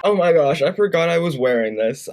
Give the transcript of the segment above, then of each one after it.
Oh my gosh, I forgot I was wearing this.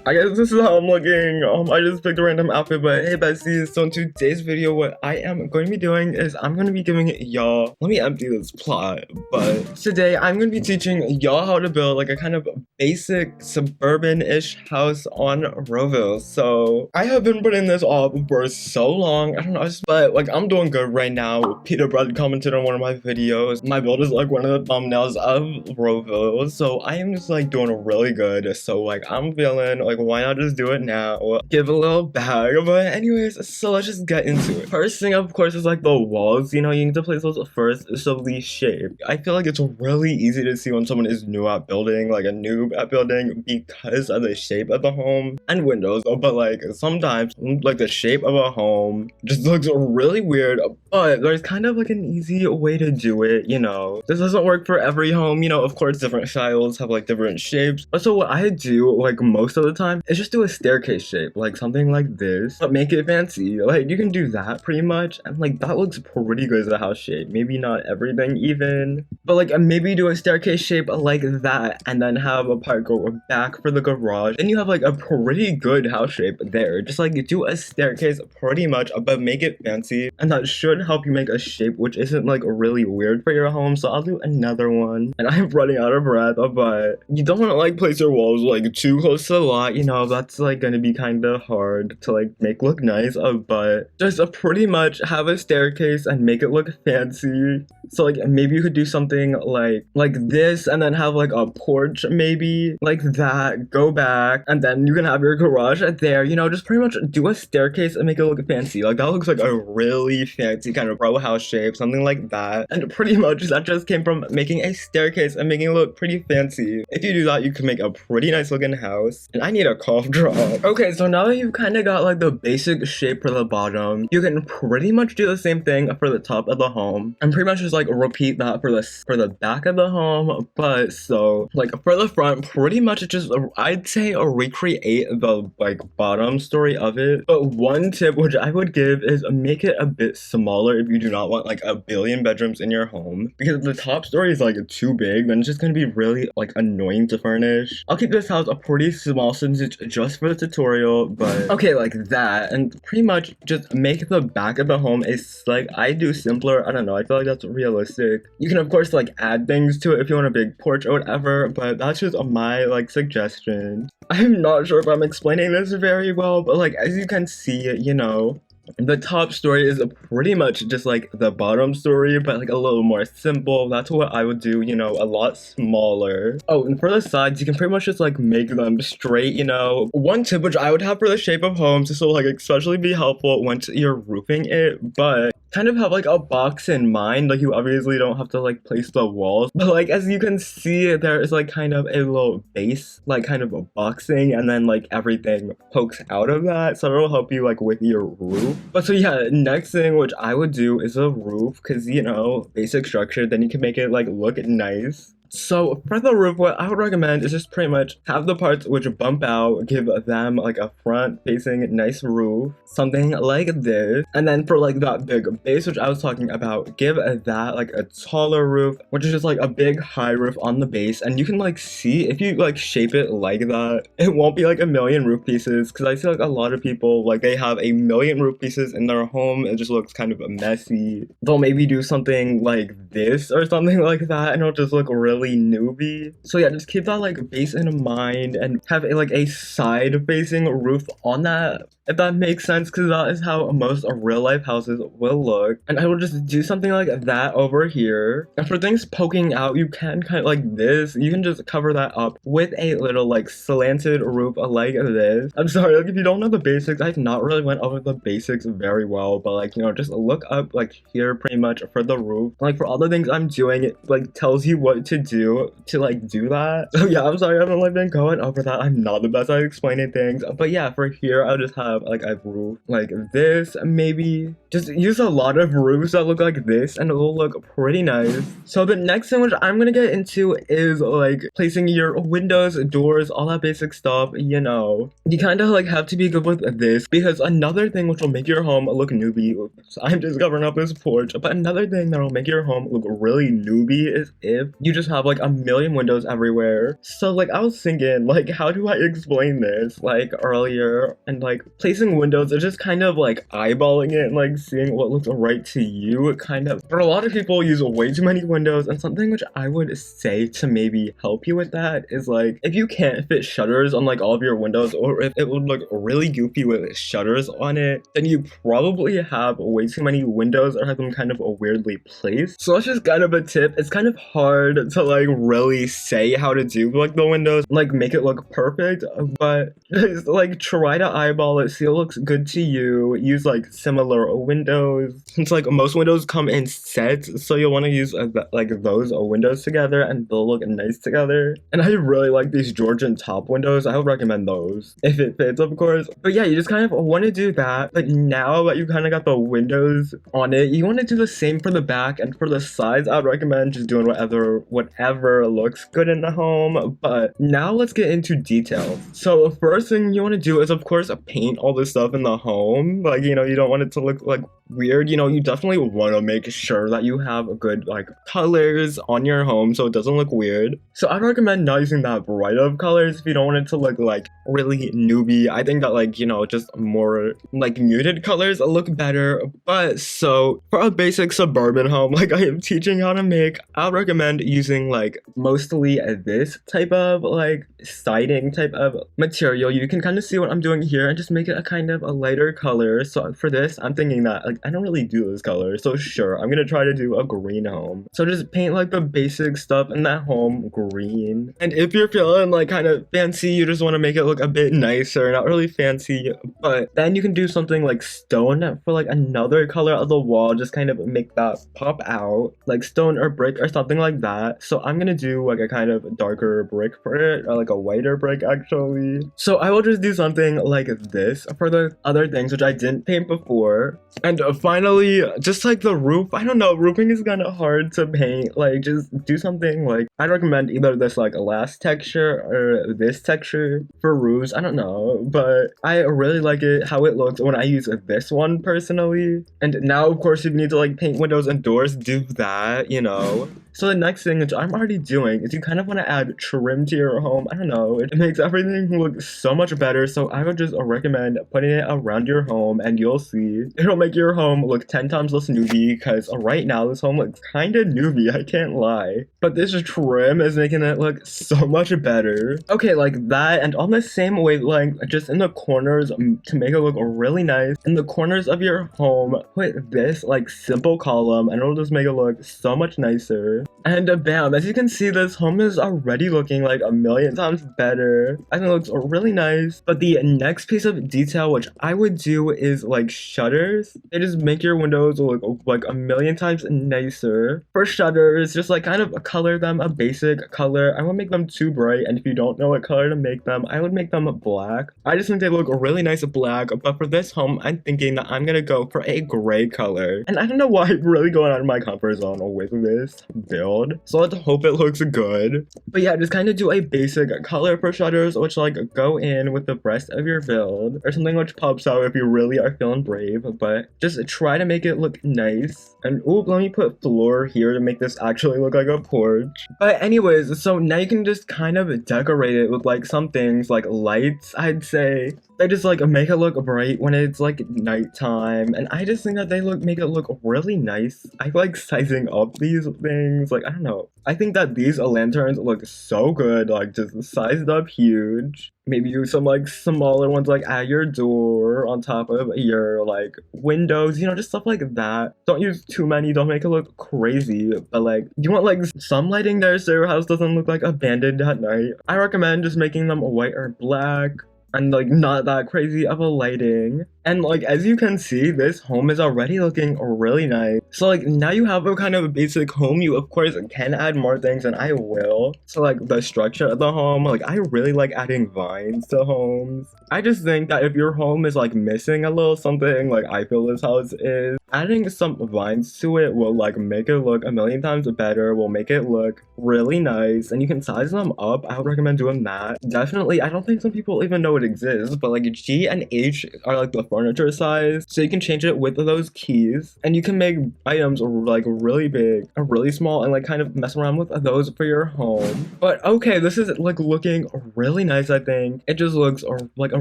I guess this is how I'm looking. I just picked a random outfit, but hey besties, so in today's video, what I am going to be doing is I'm going to be giving y'all, let me empty this plot, but today I'm going to be teaching y'all how to build like a kind of basic suburban-ish house on Roville. So I have been putting this off for so long, I don't know, but like I'm doing good right now. Peter Bread commented on one of my videos. My build is like one of the thumbnails of Roville, so I am just like doing really good. So like I'm feeling like why not just do it now? Give a little bag. But anyways, so let's just get into it. First thing, of course, is like the walls. You know, you need to place those first. So the shape. I feel like it's really easy to see when someone is new at building, like a noob at building, because of the shape of the home and windows. But like sometimes, like the shape of a home just looks really weird. But there's kind of like an easy way to do it. You know, this doesn't work for every home. You know, of course, different styles have like different shapes. But so what I do, like most of the time, is just do a staircase shape, like something like this, but make it fancy. Like you can do that pretty much, and like that looks pretty good as a house shape. Maybe not everything even, but like maybe do a staircase shape like that, and then have a part go back for the garage. Then you have like a pretty good house shape there. Just like do a staircase pretty much, but make it fancy, and that should help you make a shape which isn't like really weird for your home. So I'll do another one, and I'm running out of breath, but you don't want to like place your walls like too close to the lot. You know, that's like gonna be kind of hard to like make look nice, but just pretty much have a staircase and make it look fancy. So like maybe you could do something like this, and then have like a porch maybe like that, go back, and then you can have your garage there. You know, just pretty much do a staircase and make it look fancy. Like that looks like a really fancy kind of row house shape, something like that. And pretty much that just came from making a staircase and making it look pretty fancy. If you do that, you can make a pretty nice looking house. And I need a cough drop. Okay, so now that you've kind of got like the basic shape for the bottom, you can pretty much do the same thing for the top of the home, and pretty much just like repeat that for the back of the home. But so like for the front, pretty much just I'd say recreate the like bottom story of it. But one tip which I would give is make it a bit smaller if you do not want like a billion bedrooms in your home, because if the top story is like too big, then it's just gonna be really like annoying to furnish. I'll keep this house a pretty small since it's just for the tutorial, but okay, like that. And pretty much just make the back of the home is like I do simpler. I don't know, I feel like that's realistic. You can of course like add things to it if you want a big porch or whatever, but that's just my like suggestion. I'm not sure if I'm explaining this very well, but like as you can see, you know, the top story is pretty much just like the bottom story, but like a little more simple. That's what I would do, you know, a lot smaller. Oh, and for the sides, you can pretty much just like make them straight, you know. One tip which I would have for the shape of homes, this will like especially be helpful once you're roofing it, but kind of have like a box in mind. Like you obviously don't have to like place the walls, but like as you can see, there is like kind of a little base, like kind of a boxing, and then like everything pokes out of that, so it'll help you like with your roof. But so yeah, next thing which I would do is a roof, because you know, basic structure, then you can make it like look nice. So for the roof, what I would recommend is just pretty much have the parts which bump out, give them like a front facing nice roof, something like this. And then for like that big base which I was talking about, give that like a taller roof, which is just like a big high roof on the base. And you can like see if you like shape it like that, it won't be like a million roof pieces, because I see like a lot of people like they have a million roof pieces in their home. It just looks kind of messy. They'll maybe do something like this or something like that, and it'll just look really newbie. So yeah, just keep that like base in mind and have like a side facing roof on that, if that makes sense, because that is how most real life houses will look. And I will just do something like that over here. And for things poking out, you can kind of like this, you can just cover that up with a little like slanted roof like this. I'm sorry, like if you don't know the basics, I've not really went over the basics very well, but like, you know, just look up like here pretty much for the roof. Like for all the things I'm doing, it like tells you what to do to like do that. So yeah, I'm sorry I haven't like been going over that. I'm not the best at explaining things, but yeah, for here I'll just have like a roof like this. Maybe just use a lot of roofs that look like this and it will look pretty nice. So the next thing which I'm gonna get into is like placing your windows, doors, all that basic stuff. You know, you kind of like have to be good with this, because another thing which will make your home look newbie, oops, I'm just covering up this porch, but another thing that will make your home look really newbie is if you just have like a million windows everywhere. So like I was thinking, like, how do I explain this like earlier, and like placing windows is just kind of like eyeballing it and like seeing what looks right to you, kind of. But a lot of people use way too many windows, and something which I would say to maybe help you with that is like, if you can't fit shutters on like all of your windows, or if it would look really goofy with shutters on it, then you probably have way too many windows or have them kind of weirdly placed. So that's just kind of a tip. It's kind of hard to like really say how to do like the windows, like make it look perfect, but just like try to eyeball it, see what looks good to you. Use like similar windows, since like most windows come in sets, so you'll want to use like those windows together and they'll look nice together. And I really like these Georgian top windows. I would recommend those if it fits, of course. But yeah, you just kind of want to do that. But now that you kind of got the windows on it, you want to do the same for the back and for the sides. I would recommend just doing whatever looks good in the home. But now let's get into details. So the first thing you want to do is, of course, paint all this stuff in the home. Like, you know, you don't want it to look like weird. You know, you definitely want to make sure that you have good like colors on your home so it doesn't look weird. So I recommend not using that bright of colors if you don't want it to look like really newbie. I think that like, you know, just more like muted colors look better. But so for a basic suburban home like I am teaching how to make, I'll recommend using like mostly this type of like siding type of material. You can kind of see what I'm doing here and just make it a kind of a lighter color. So for this, I'm thinking that like I don't really do this color, so sure, I'm gonna try to do a green home. So just paint like the basic stuff in that home green. And if you're feeling like kind of fancy, you just want to make it look a bit nicer, not really fancy, but then you can do something like stone for like another color of the wall, just kind of make that pop out, like stone or brick or something like that. So I'm gonna do like a kind of darker brick for it, or like a whiter brick actually. So I will just do something like this for the other things which I didn't paint before. And finally, just like the roof, I don't know, roofing is kind of hard to paint. Like just do something like, I'd recommend either this like glass texture or this texture for roofs. I don't know, but I really like it how it looks when I use this one personally. And now of course if you need to like paint windows and doors, do that, you know. So the next thing which I'm already doing is you kind of want to add trim to your home. I don't know, it makes everything look so much better. So I would just recommend putting it around your home and you'll see it'll make your home look 10 times less newbie, because right now this home looks kind of newbie, I can't lie. But this trim is making it look so much better. Okay, like that, and on the same wavelength, just in the corners to make it look really nice. In the corners of your home, put this like simple column and it'll just make it look so much nicer. And bam, as you can see, this home is already looking like a million times better. I think it looks really nice. But the next piece of detail which I would do is like shutters. They just make your windows look like a million times nicer. For shutters, just like kind of color them a basic color. I won't make them too bright, and if you don't know what color to make them, I would make them black. I just think they look really nice black, but for this home, I'm thinking that I'm gonna go for a gray color. And I don't know why I'm really going out of my comfort zone with this build, so let's hope it looks good. But yeah, just kind of do a basic color for shutters which like go in with the rest of your build, or something which pops out if you really are feeling brave. But just try to make it look nice. And ooh, let me put floor here to make this actually look like a porch. But anyways, so now you can just kind of decorate it with like some things like lights, I'd say. They just like make it look bright when it's like nighttime, and I just think that they make it look really nice. I like sizing up these things, like I don't know, I think that these lanterns look so good, like just sized up huge. Maybe use some like smaller ones like at your door on top of your like windows, you know, just stuff like that. Don't use too many, don't make it look crazy, but like you want like some lighting there so your house doesn't look like abandoned at night. I recommend just making them white or black. and like not that crazy of a lighting. And like as you can see, this home is already looking really nice. So like now you have a kind of a basic home. You of course can add more things, and I will. So like the structure of the home, like I really like adding vines to homes. I just think that if your home is like missing a little something, like I feel this house is, adding some vines to it will like make it look a million times better, will make it look really nice, and you can size them up. I would recommend doing that. Definitely, I don't think some people even know it exists, but like G and H are like the furniture size, so you can change it with those keys, and you can make items like really big or really small and like kind of mess around with those for your home. But okay, this is like looking really nice. I think it just looks like a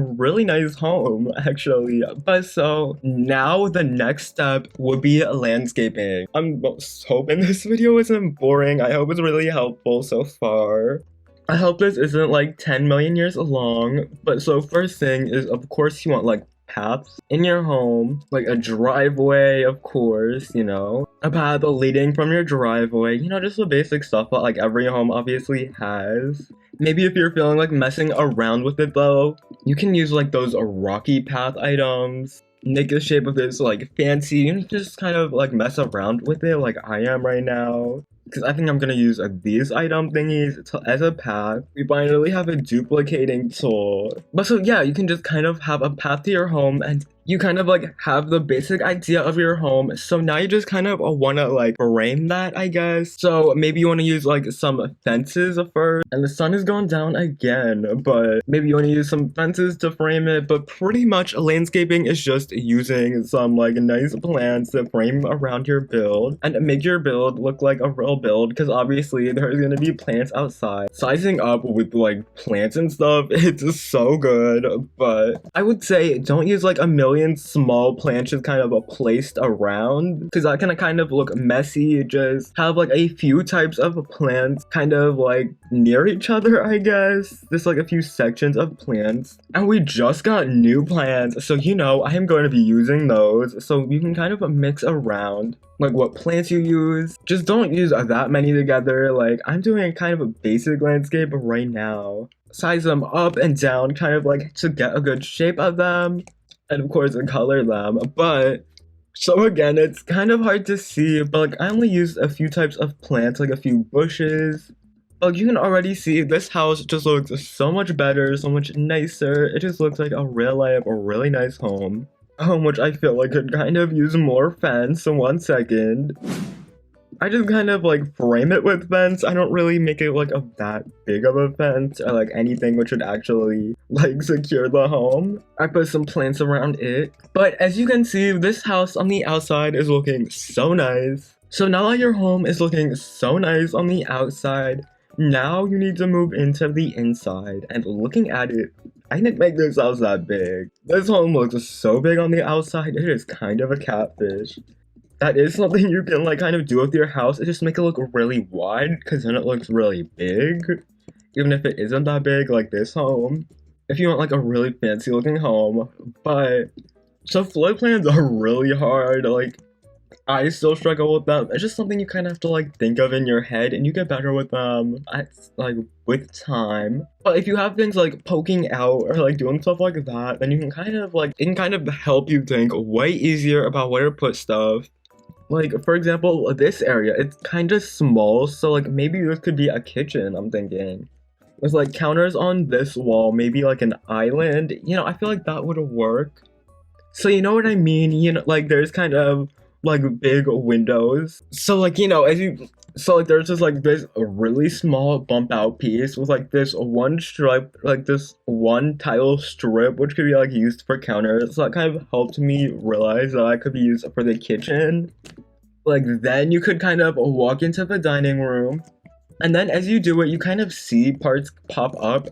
really nice home actually. But so now the next step would be landscaping. I'm hoping this video isn't boring. I hope it's really helpful so far. I hope this isn't like 10 million years long. But so first thing is, of course, you want like paths in your home, like a driveway, of course, you know, a path leading from your driveway, you know, just the basic stuff that like every home obviously has. Maybe if you're feeling like messing around with it though, you can use like those rocky path items. Make the shape of this like fancy and just kind of like mess around with it like I am right now. Because I think I'm gonna use these item thingies as a path. We finally have a duplicating tool. But so yeah, you can just kind of have a path to your home, and you kind of like have the basic idea of your home. So now you just kind of want to like frame that, I guess. So maybe you want to use like some fences first. And the sun is going down again, but maybe you want to use some fences to frame it. But pretty much landscaping is just using some like nice plants to frame around your build and make your build look like a real build, because obviously there's gonna be plants outside. Sizing up with like plants and stuff, it's so good. But I would say don't use like a million small plants just kind of placed around, because that can kind of look messy. Just have like a few types of plants kind of like near each other, I guess. There's like a few sections of plants, and we just got new plants, so you know I am going to be using those. So you can kind of mix around like what plants you use. Just don't use that many together. Like I'm doing kind of a basic landscape right now. Size them up and down kind of like to get a good shape of them, and of course color them. But so again, it's kind of hard to see, but like I only used a few types of plants, like a few bushes. Like you can already see this house just looks so much better, so much nicer. It just looks like a real life, a really nice home. Which I feel like could kind of use more fence. So 1 second. I just kind of like frame it with fence. I don't really make it like that big of a fence or like anything which would actually like secure the home. I put some plants around it. But as you can see, this house on the outside is looking so nice. So now that your home is looking so nice on the outside, now you need to move into the inside. And looking at it, I didn't make this house that big. This home looks so big on the outside, it is kind of a catfish. That is something you can like kind of do with your house. It just make it look really wide, because then it looks really big. Even if it isn't that big, like this home. If you want like a really fancy looking home. But so floor plans are really hard. Like I still struggle with them. It's just something you kind of have to like think of in your head, and you get better with them like with time. But if you have things like poking out or like doing stuff like that, then you can kind of like, it can kind of help you think way easier about where to put stuff. Like for example, this area, it's kind of small, so like maybe this could be a kitchen. I'm thinking with like counters on this wall, maybe like an island, you know. I feel like that would work. So you know what I mean, you know, like there's kind of like big windows, so like, you know, so like there's just like this really small bump out piece with like this one stripe, like this one tile strip, which could be like used for counters. So that kind of helped me realize that I could be used for the kitchen. Like then you could kind of walk into the dining room, and then as you do it, you kind of see parts pop up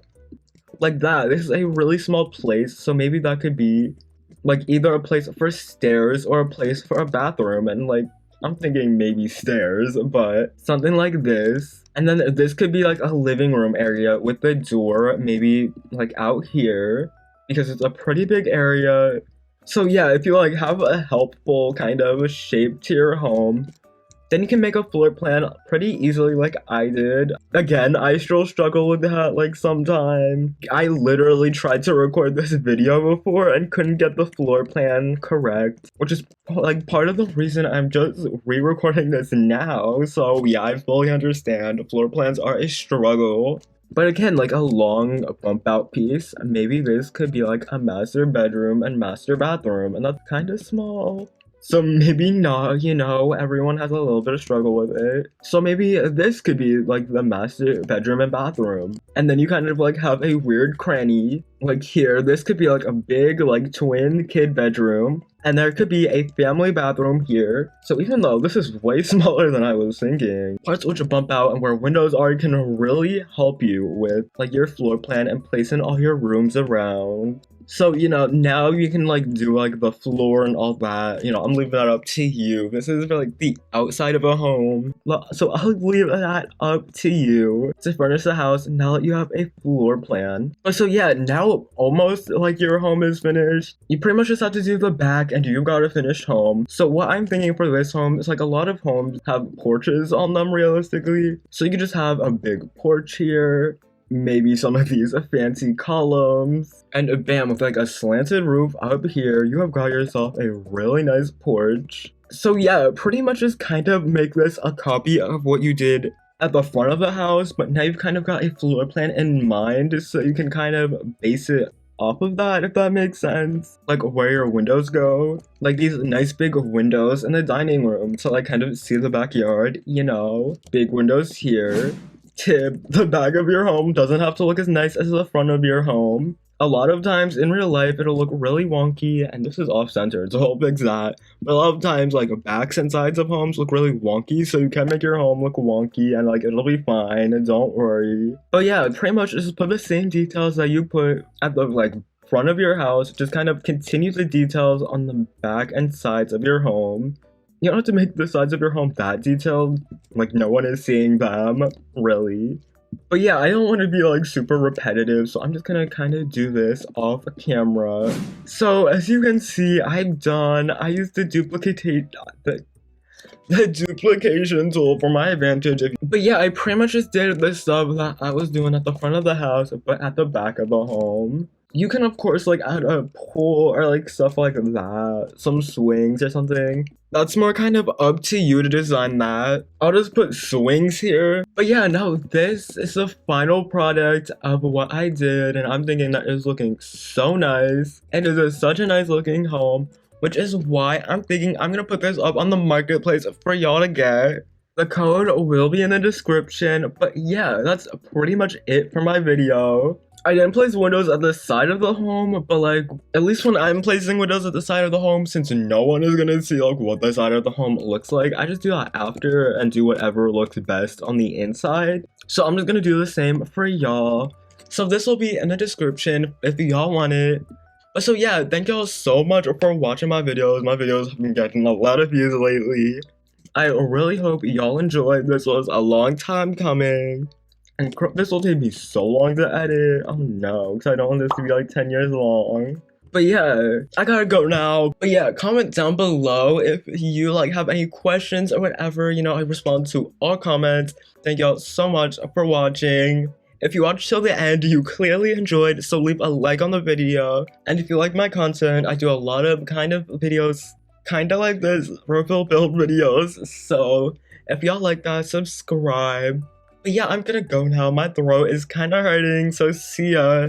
like that. This is a really small place, so maybe that could be like either a place for stairs or a place for a bathroom. And like I'm thinking maybe stairs, but something like this. And then this could be like a living room area with the door maybe like out here, because it's a pretty big area. So yeah, if you like have a helpful kind of shape to your home, Then you can make a floor plan pretty easily like I did. Again, I still struggle with that like sometimes. I literally tried to record this video before and couldn't get the floor plan correct, which is like part of the reason I'm just re-recording this now. So yeah, I fully understand. Floor plans are a struggle. But again, like a long bump out piece, maybe this could be like a master bedroom and master bathroom, and that's kind of small. So maybe not, you know, everyone has a little bit of struggle with it. So maybe this could be like the master bedroom and bathroom. And then you kind of like have a weird cranny. Like here, this could be like a big like twin kid bedroom. And there could be a family bathroom here. So even though this is way smaller than I was thinking, parts which bump out and where windows are can really help you with like your floor plan and placing all your rooms around. So, you know, now you can like do like the floor and all that. You know, I'm leaving that up to you. This is for like the outside of a home. So I'll leave that up to you to furnish the house now that you have a floor plan. But so yeah, now almost like your home is finished. You pretty much just have to do the back and you got a finished home. So what I'm thinking for this home is like a lot of homes have porches on them realistically. So you could just have a big porch here. Maybe some of these fancy columns, and bam, with like a slanted roof up here, you have got yourself a really nice porch. So yeah, pretty much just kind of make this a copy of what you did at the front of the house, but now you've kind of got a floor plan in mind, so you can kind of base it off of that, if that makes sense. Like where your windows go, like these nice big windows in the dining room to like kind of see the backyard, you know, big windows here. Tip, the back of your home doesn't have to look as nice as the front of your home. A lot of times in real life it'll look really wonky, and this is off-centered, so I'll fix that. But a lot of times like backs and sides of homes look really wonky, so you can make your home look wonky and like it'll be fine, and don't worry. But yeah, pretty much just put the same details that you put at the like front of your house, just kind of continue the details on the back and sides of your home. You don't have to make the sides of your home that detailed, like no one is seeing them, really. But yeah, I don't want to be like super repetitive, so I'm just gonna kind of do this off camera. So as you can see, I'm done. I used the duplication tool for my advantage. But yeah, I pretty much just did the stuff that I was doing at the front of the house, but at the back of the home. You can of course like add a pool or like stuff like that, some swings or something. That's more kind of up to you to design that. I'll just put swings here. But yeah, now this is the final product of what I did, and I'm thinking that is looking so nice. And it is such a nice looking home, which is why I'm thinking I'm gonna put this up on the marketplace for y'all to get. The code will be in the description, but yeah, that's pretty much it for my video. I didn't place windows at the side of the home, but like, at least when I'm placing windows at the side of the home, since no one is gonna see like what the side of the home looks like, I just do that after and do whatever looks best on the inside. So I'm just gonna do the same for y'all. So this will be in the description if y'all want it. But so yeah, thank y'all so much for watching my videos. My videos have been getting a lot of views lately. I really hope y'all enjoyed. This was a long time coming. And this will take me so long to edit. Oh no, because I don't want this to be like 10 years long. But yeah, I gotta go now. But yeah, comment down below if you like have any questions or whatever. You know, I respond to all comments. Thank y'all so much for watching. If you watched till the end, you clearly enjoyed, so leave a like on the video. And if you like my content, I do a lot of kind of videos kind of like this, Roville build videos. So if y'all like that, subscribe. But yeah, I'm gonna go now. My throat is kind of hurting, so see ya.